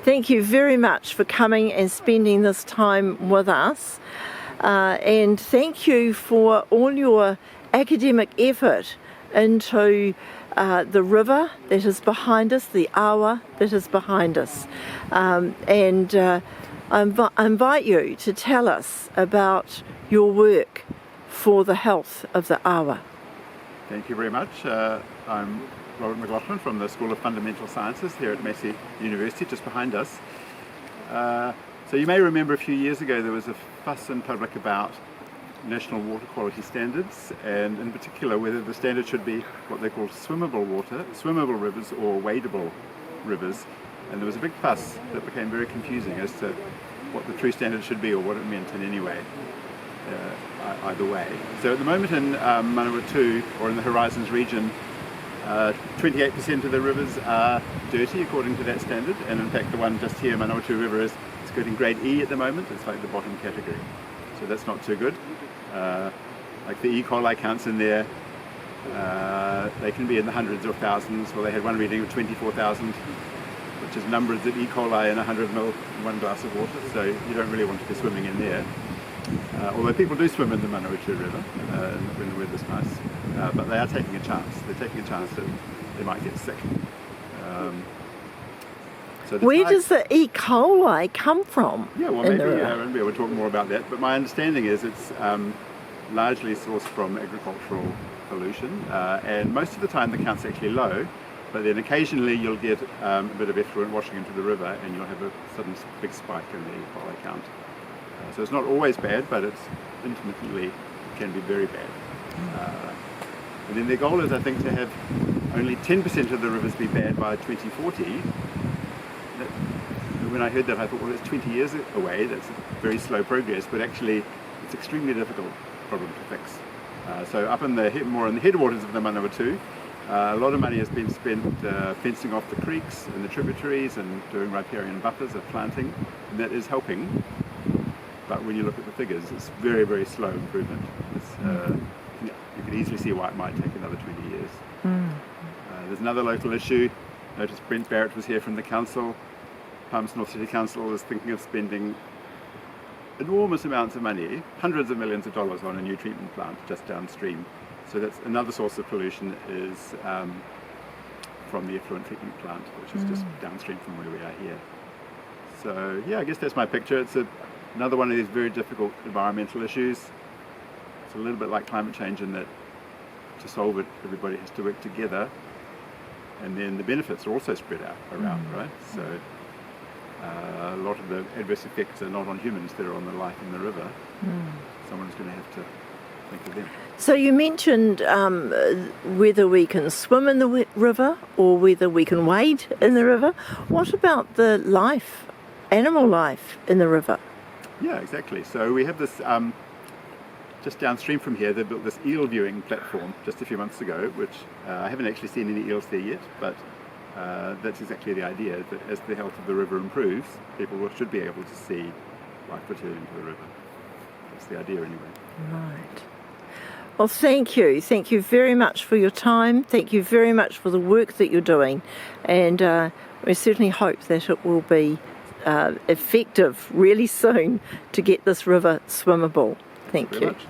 Thank you very much for coming and spending this time with us. And thank you for all your academic effort into the river that is behind us, the awa that is behind us. I invite you to tell us about your work for the health of the awa. Thank you very much. I'm Robert McLachlan from the School of Fundamental Sciences here at Massey University, just behind us. So you may remember a few years ago there was a fuss in public about national water quality standards, and in particular whether the standard should be what they call swimmable rivers or wadable rivers. And there was a big fuss that became very confusing as to what the true standard should be or what it meant in any way, either way. So at the moment in Manawatu, or in the Horizons region, 28% of the rivers are dirty according to that standard, and in fact the one just here, Manawatu River, is getting grade E at the moment. It's like the bottom category, so that's not too good. Like the E. coli counts in there, they can be in the hundreds or thousands. Well, they had one reading of 24,000, which is numbers of E. coli in 100 ml in one glass of water, so you don't really want to be swimming in there. Although people do swim in the Manawatu River when the weather's nice, but they are taking a chance. They're taking a chance that they might get sick. So where does the E. coli come from? Yeah, well, maybe we'll talk more about that. But my understanding is it's largely sourced from agricultural pollution, and most of the time the count's actually low. But then occasionally you'll get a bit of effluent washing into the river, and you'll have a sudden big spike in the E. coli count. So it's not always bad, but it's intermittently can be very bad. And then their goal is, I think, to have only 10% of the rivers be bad by 2040. When I heard that, I thought, well, it's 20 years away. That's very slow progress, but actually it's extremely difficult problem to fix. So up in more in the headwaters of the Manawatu, a lot of money has been spent fencing off the creeks and the tributaries and doing riparian buffers of planting, and that is helping. But when you look at the figures, it's very, very slow improvement. You can easily see why it might take another 20 years. There's another local issue. Notice Brent Barrett was here from the council. Palmerston North City Council is thinking of spending enormous amounts of money, hundreds of millions of dollars, on a new treatment plant just downstream. So that's another source of pollution, is from the effluent treatment plant, which is just downstream from where we are here. So yeah, I guess that's my picture. It's another one of these very difficult environmental issues. It's a little bit like climate change in that to solve it, everybody has to work together, and then the benefits are also spread out around, right? So a lot of the adverse effects are not on humans, they're on the life in the river. Someone's going to have to think of them. So you mentioned whether we can swim in the river or whether we can wade in the river. What about the animal life in the river? Yeah, exactly. So we have this, just downstream from here, they built this eel viewing platform just a few months ago, which I haven't actually seen any eels there yet, but that's exactly the idea, that as the health of the river improves, people should be able to see life returning to the river. That's the idea anyway. Right. Well, thank you. Thank you very much for your time. Thank you very much for the work that you're doing. And we certainly hope that it will be effective really soon to get this river swimmable. Thank you. Very much.